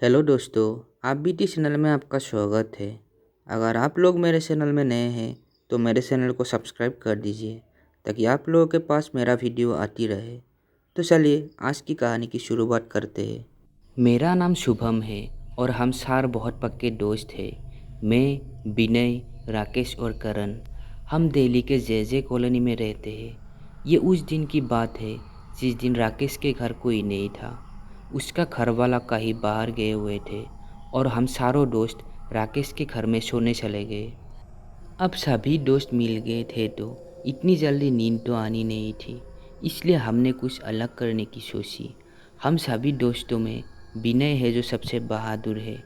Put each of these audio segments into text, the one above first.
Hello दोस्तों, आप BT channel में आपका स्वागत है। अगर आप लोग मेरे चैनल में नए हैं तो मेरे चैनल को सब्सक्राइब कर दीजिए ताकि आप लोगों के पास मेरा वीडियो आती रहे। तो चलिए आज की कहानी की शुरुआत करते हैं। मेरा नाम शुभम है और हम चार बहुत पक्के दोस्त हैं। मैं, विनय, राकेश और करण। हम दिल्ली के जे कॉलोनी में रहते हैं। ये उस दिन की बात है जिस दिन राकेश के घर कोई नहीं था। उसका घरवाला कहीं बाहर गए हुए थे और हम चारों दोस्त राकेश के घर में सोने चले गए। अब सभी दोस्त मिल गए थे तो इतनी जल्दी नींद तो आनी नहीं थी, इसलिए हमने कुछ अलग करने की सोची। हम सभी दोस्तों में विनय है जो सबसे बहादुर है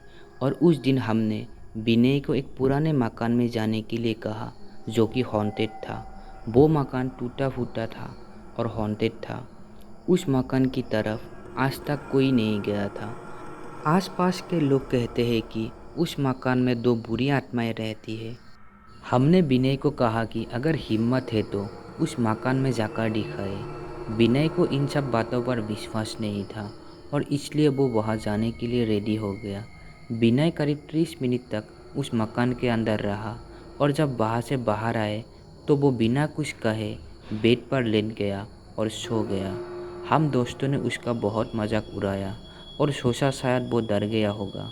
और उस दिन हमने विनय को एक पुराने मकान में जाने के लिए कहा जो कि हॉन्टेड था। वो मकान टूटा फूटा था और हॉन्टेड था। उस मकान की तरफ आज तक कोई नहीं गया था। आसपास के लोग कहते हैं कि उस मकान में दो बुरी आत्माएं रहती है। हमने विनय को कहा कि अगर हिम्मत है तो उस मकान में जाकर दिखाए। विनय को इन सब बातों पर विश्वास नहीं था और इसलिए वो वहां जाने के लिए रेडी हो गया। विनय करीब 30 मिनट तक उस मकान के अंदर रहा और जब वहां से बाहर आए तो वो बिना कुछ कहे बेड पर लेट गया और सो गया। हम दोस्तों ने उसका बहुत मजाक उड़ाया और सोचा शायद वो डर गया होगा।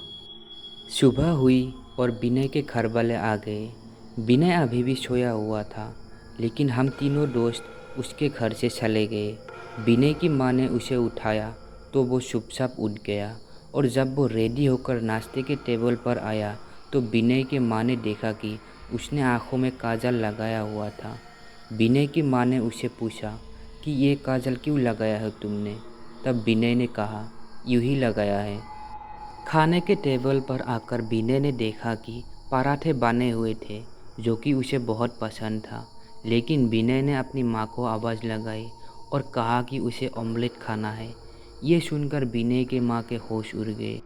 सुबह हुई और विनय के घर वाले आ गए। विनय अभी भी सोया हुआ था, लेकिन हम तीनों दोस्त उसके घर से चले गए। विनय की माँ ने उसे उठाया तो वो चुपचाप उठ गया और जब वो रेडी होकर नाश्ते के टेबल पर आया तो विनय की माँ ने देखा कि उसने आँखों में काजल लगाया हुआ था। विनय की माँ ने उसे पूछा कि ये काजल क्यों लगाया है तुमने? तब विनय ने कहा, यूं ही लगाया है। खाने के टेबल पर आकर विनय ने देखा कि पराठे बने हुए थे जो कि उसे बहुत पसंद था, लेकिन विनय ने अपनी माँ को आवाज़ लगाई और कहा कि उसे ऑमलेट खाना है। ये सुनकर विनय के माँ के होश उड़ गए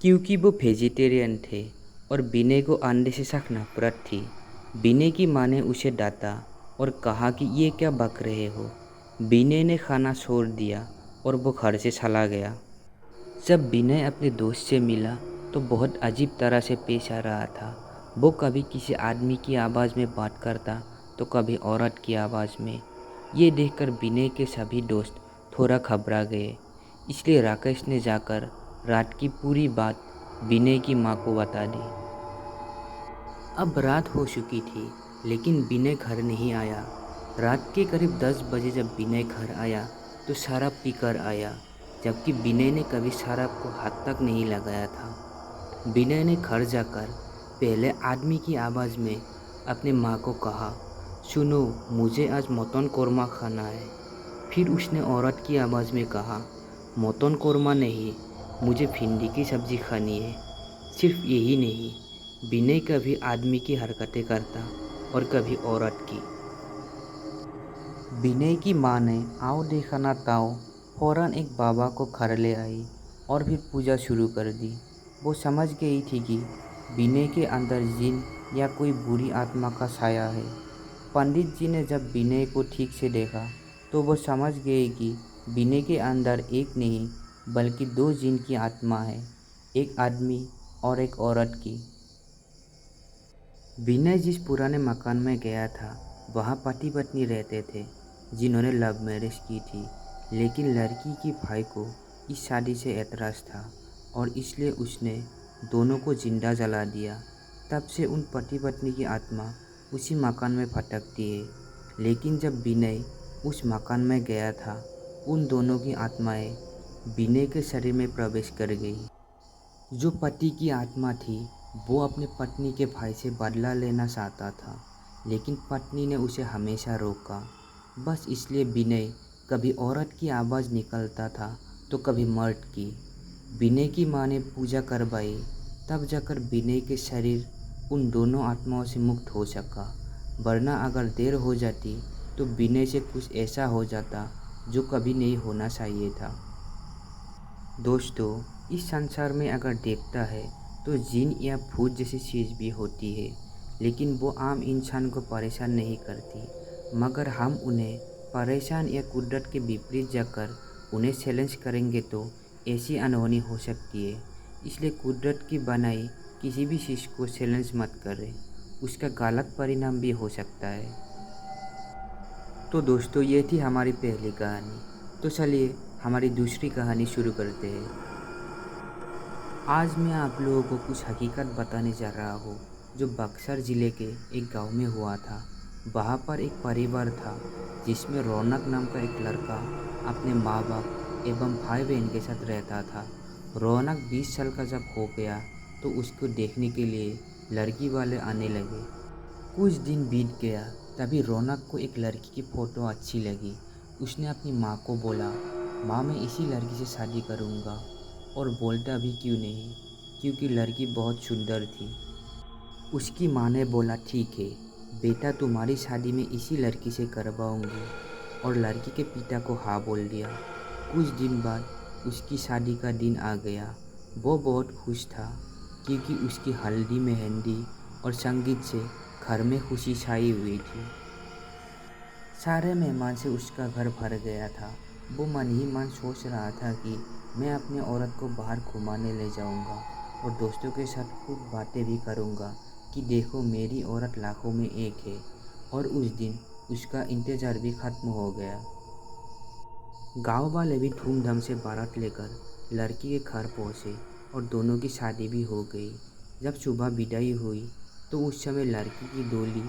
क्योंकि वो वेजिटेरियन थे और विनय को अंडे से सख्त नफरत थी। विनय की माँ ने उसे डांटा और कहा कि ये क्या बक रहे हो। विनय ने खाना छोड़ दिया और वो घर से चला गया। जब विनय अपने दोस्त से मिला तो बहुत अजीब तरह से पेश आ रहा था। वो कभी किसी आदमी की आवाज़ में बात करता तो कभी औरत की आवाज़ में। ये देखकर विनय के सभी दोस्त थोड़ा घबरा गए, इसलिए राकेश ने जाकर रात की पूरी बात विनय की माँ को बता दी। अब रात हो चुकी थी लेकिन विनय घर नहीं आया। रात के करीब 10 बजे जब विनय घर आया तो शराब पीकर आया, जबकि विनय ने कभी शराब को हाथ तक नहीं लगाया था। विनय ने घर जाकर पहले आदमी की आवाज़ में अपने माँ को कहा, सुनो मुझे आज मटन कौरमा खाना है। फिर उसने औरत की आवाज़ में कहा, मटन कौरमा नहीं, मुझे भिंडी की सब्ज़ी खानी है। सिर्फ यही नहीं, विनय कभी आदमी की हरकतें करता और कभी औरत की। विनय की माँ ने आओ देखा ना ताओ फौरन एक बाबा को घर ले आई और फिर पूजा शुरू कर दी। वो समझ गई थी कि विनय के अंदर जिन या कोई बुरी आत्मा का साया है। पंडित जी ने जब विनय को ठीक से देखा तो वो समझ गए कि विनय के अंदर एक नहीं बल्कि दो जिन की आत्मा है, एक आदमी और एक औरत की। विनय जिस पुराने मकान में गया था वहाँ पति पत्नी रहते थे जिन्होंने लव मैरिज की थी, लेकिन लड़की के भाई को इस शादी से ऐतराज़ था और इसलिए उसने दोनों को जिंदा जला दिया। तब से उन पति पत्नी की आत्मा उसी मकान में भटकती है। लेकिन जब विनय उस मकान में गया था उन दोनों की आत्माएं विनय के शरीर में प्रवेश कर गई। जो पति की आत्मा थी वो अपने पत्नी के भाई से बदला लेना चाहता था, लेकिन पत्नी ने उसे हमेशा रोका। बस इसलिए विनय कभी औरत की आवाज़ निकलता था तो कभी मर्द की। विनय की माँ ने पूजा करवाई, तब जाकर विनय के शरीर उन दोनों आत्माओं से मुक्त हो सका, वरना अगर देर हो जाती तो विनय से कुछ ऐसा हो जाता जो कभी नहीं होना चाहिए था। दोस्तों, इस संसार में अगर देखता है तो जिन या भूत जैसी चीज़ भी होती है, लेकिन वो आम इंसान को परेशान नहीं करती। मगर हम उन्हें परेशान या कुदरत के विपरीत जाकर उन्हें चैलेंज करेंगे तो ऐसी अनहोनी हो सकती है। इसलिए कुदरत की बनाई किसी भी चीज़ को चैलेंज मत करें, उसका गलत परिणाम भी हो सकता है। तो दोस्तों, ये थी हमारी पहली कहानी। तो चलिए हमारी दूसरी कहानी शुरू करते हैं। आज मैं आप लोगों को कुछ हकीकत बताने जा रहा हूँ जो बक्सर ज़िले के एक गांव में हुआ था। वहाँ पर एक परिवार था जिसमें रौनक नाम का एक लड़का अपने माँ बाप एवं भाई बहन के साथ रहता था। रौनक 20 साल का जब हो गया तो उसको देखने के लिए लड़की वाले आने लगे। कुछ दिन बीत गया, तभी रौनक को एक लड़की की फ़ोटो अच्छी लगी। उसने अपनी माँ को बोला, माँ मैं इसी लड़की से शादी करूँगा। और बोलता भी क्यों नहीं, क्योंकि लड़की बहुत सुंदर थी। उसकी माँ ने बोला, ठीक है बेटा, तुम्हारी शादी में इसी लड़की से करवाऊँगी। और लड़की के पिता को हाँ बोल दिया। कुछ दिन बाद उसकी शादी का दिन आ गया। वो बहुत खुश था क्योंकि उसकी हल्दी मेहंदी और संगीत से घर में खुशी छाई हुई थी। सारे मेहमान से उसका घर भर गया था। वो मन ही मन सोच रहा था कि मैं अपनी औरत को बाहर घुमाने ले जाऊंगा और दोस्तों के साथ खूब बातें भी करूंगा कि देखो मेरी औरत लाखों में एक है। और उस दिन उसका इंतज़ार भी ख़त्म हो गया। गांव वाले भी धूमधाम से बारात लेकर लड़की के घर पहुंचे और दोनों की शादी भी हो गई। जब सुबह विदाई हुई तो उस समय लड़की की डोली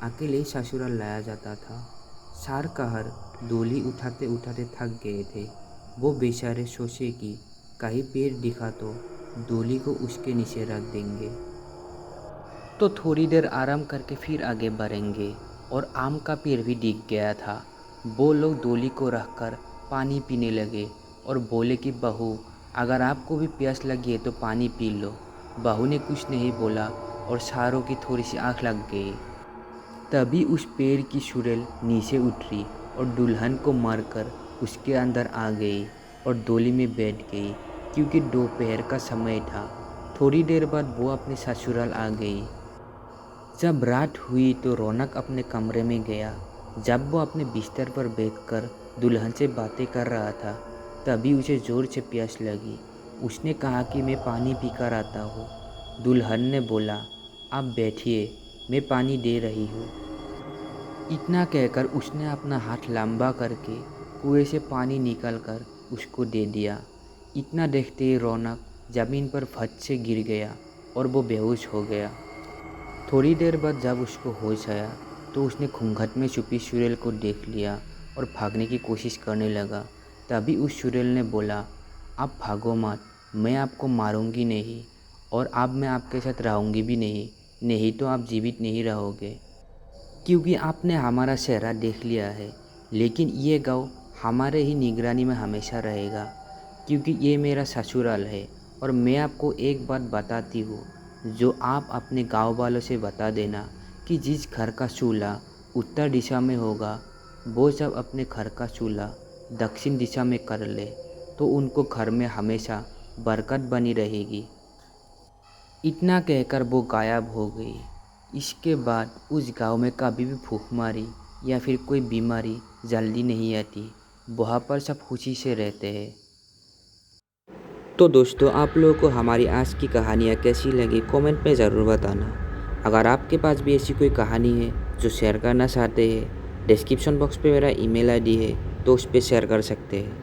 अकेले ही ससुराल लाया जाता था। सार कहर डोली उठाते उठाते थक गए थे। वो बेचारे सोचे कि कहीं पैर दिखा तो डोली को उसके नीचे रख देंगे तो थोड़ी देर आराम करके फिर आगे बढ़ेंगे। और आम का पेड़ भी दिख गया था। वो लोग डोली को रखकर पानी पीने लगे और बोले कि बहू, अगर आपको भी प्यास लगी है तो पानी पी लो। बहू ने कुछ नहीं बोला और सारों की थोड़ी सी आँख लग गई। तभी उस पेड़ की चुड़ैल नीचे उतरी और दुल्हन को मारकर उसके अंदर आ गई और डोली में बैठ गई क्योंकि दोपहर का समय था। थोड़ी देर बाद वो अपने ससुराल आ गई। जब रात हुई तो रौनक अपने कमरे में गया। जब वो अपने बिस्तर पर बैठकर दुल्हन से बातें कर रहा था तभी उसे ज़ोर से प्यास लगी। उसने कहा कि मैं पानी पीकर आता हूँ। दुल्हन ने बोला, आप बैठिए, मैं पानी दे रही हूँ। इतना कहकर उसने अपना हाथ लंबा करके कुएं से पानी निकालकर उसको दे दिया। इतना देखते ही रौनक ज़मीन पर फट से गिर गया और वो बेहोश हो गया। थोड़ी देर बाद जब उसको होश आया तो उसने घूंघट में छुपी चुड़ैल को देख लिया और भागने की कोशिश करने लगा। तभी उस चुड़ैल ने बोला, आप भागो मत, मैं आपको मारूंगी नहीं और अब मैं आपके साथ रहूंगी भी नहीं, नहीं तो आप जीवित नहीं रहोगे क्योंकि आपने हमारा चेहरा देख लिया है। लेकिन ये गाँव हमारे ही निगरानी में हमेशा रहेगा क्योंकि ये मेरा ससुराल है। और मैं आपको एक बात बताती हूँ जो आप अपने गांव वालों से बता देना कि जिस घर का चूल्हा उत्तर दिशा में होगा वो जब अपने घर का चूल्हा दक्षिण दिशा में कर ले तो उनको घर में हमेशा बरकत बनी रहेगी। इतना कहकर वो गायब हो गई। इसके बाद उस गांव में कभी भी भूखमरी या फिर कोई बीमारी जल्दी नहीं आती। वहाँ पर सब खुशी से रहते हैं। तो दोस्तों, आप लोगों को हमारी आज की कहानियाँ कैसी लगी कमेंट में ज़रूर बताना। अगर आपके पास भी ऐसी कोई कहानी है जो शेयर करना चाहते हैं, डिस्क्रिप्शन बॉक्स पे मेरा ईमेल आईडी है तो उस पर शेयर कर सकते हैं।